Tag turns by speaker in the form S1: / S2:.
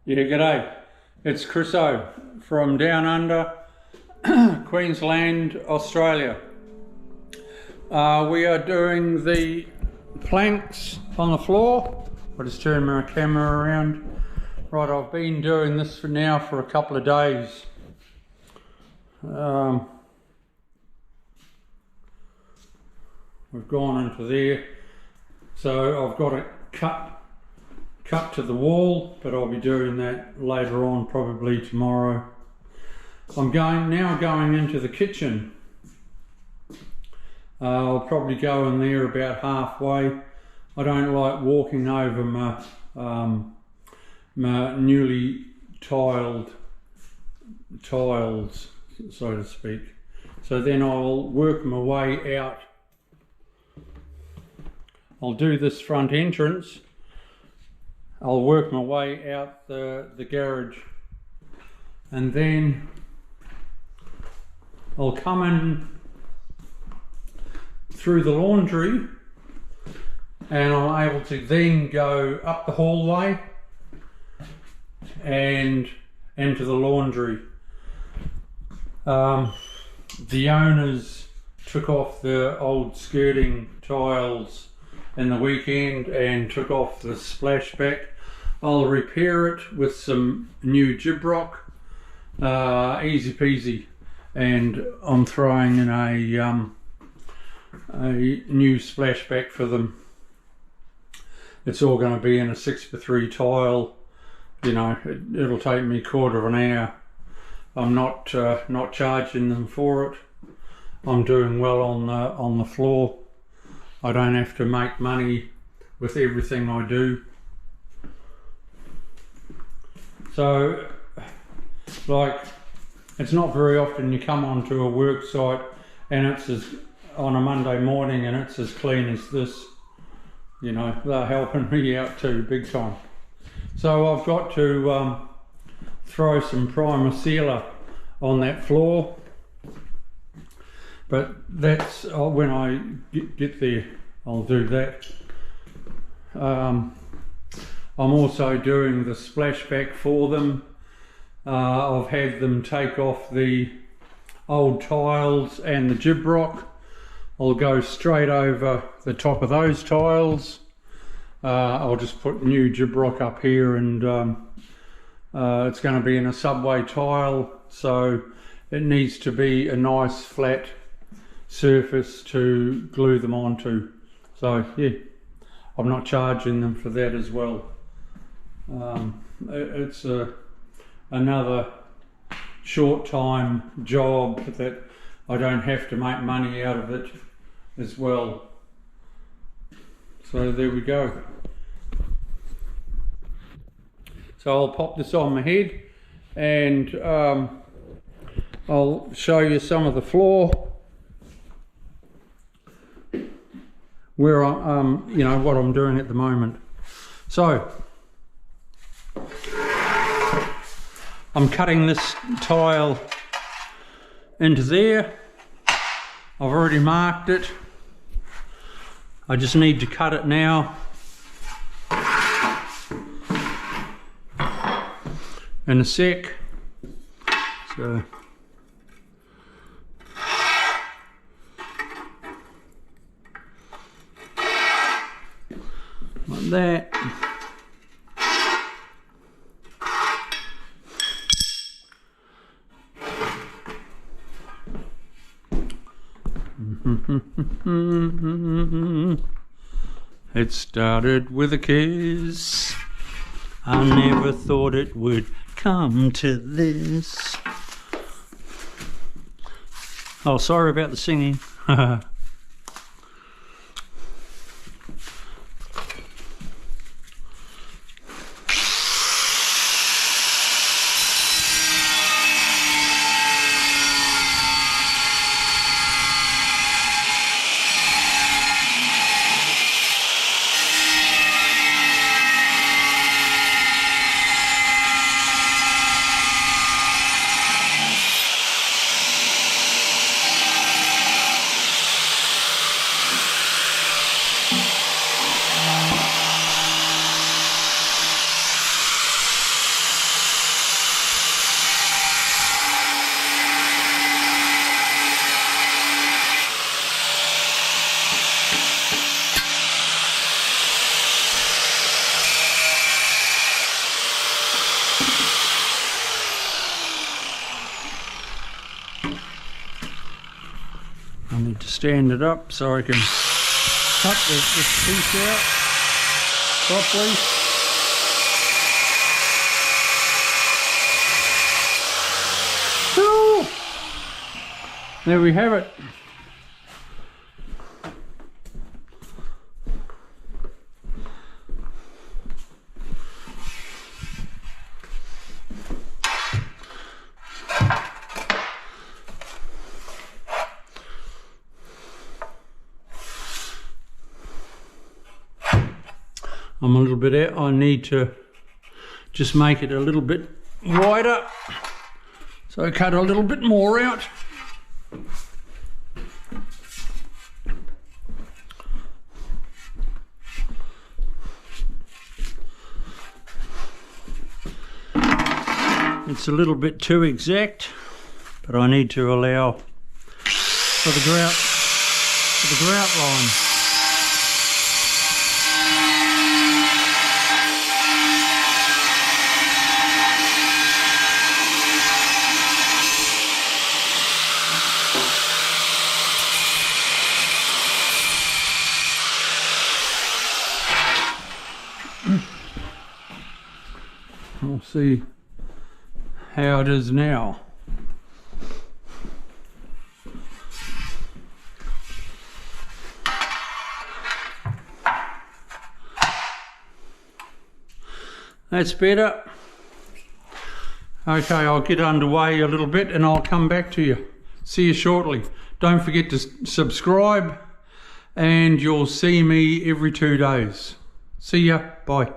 S1: Yeah, g'day. It's Chris O from down under, Queensland, Australia. We are doing the planks on the floor. I'll just turn my camera around. Right, I've been doing this for a couple of days. We've gone into there, so I've got it cut to the wall, but I'll be doing that later on, probably tomorrow. I'm now going into the kitchen. I'll probably go in there about halfway. I don't like walking over my newly tiles, so to speak. So then I'll work my way out. I'll do this front entrance. I'll work my way out the garage, and then I'll come in through the laundry, and I'm able to then go up the hallway and into the laundry. The owners took off the old skirting tiles in the weekend and took off the splashback. I'll repair it with some new Gyprock, easy peasy, and I'm throwing in a new splashback for them. It's all going to be in a 6x3 tile. You know, it'll take me a quarter of an hour. I'm not charging them for it. I'm doing well on the floor. I don't have to make money with everything I do. So, like, it's not very often you come onto a work site and it's on a Monday morning and it's as clean as this. You know, they're helping me out too, big time. So I've got to throw some primer sealer on that floor. But that's when I get there, I'll do that. I'm also doing the splashback for them. I've had them take off the old tiles and the Gyprock. I'll go straight over the top of those tiles. I'll just put new Gyprock up here, and it's going to be in a subway tile, so it needs to be a nice flat surface to glue them onto. So yeah, I'm not charging them for that as well. It's another short time job that I don't have to make money out of it as well. So there we go. So I'll pop this on my head, and I'll show you some of the floor where you know, what I'm doing at the moment. So I'm cutting this tile into there. I've already marked it. I just need to cut it now. In a sec. So like that. It started with a kiss. I never thought it would come to this. Oh, sorry about the singing. need to stand it up so I can cut this piece out properly. Woo! There we have it. I'm a little bit out. I need to just make it a little bit wider, so I cut a little bit more out. It's a little bit too exact, but I need to allow for the grout line. We'll see how it is now. That's better. Okay, I'll get underway a little bit and I'll come back to you. See you shortly. Don't forget to subscribe and you'll see me every 2 days. See ya. Bye.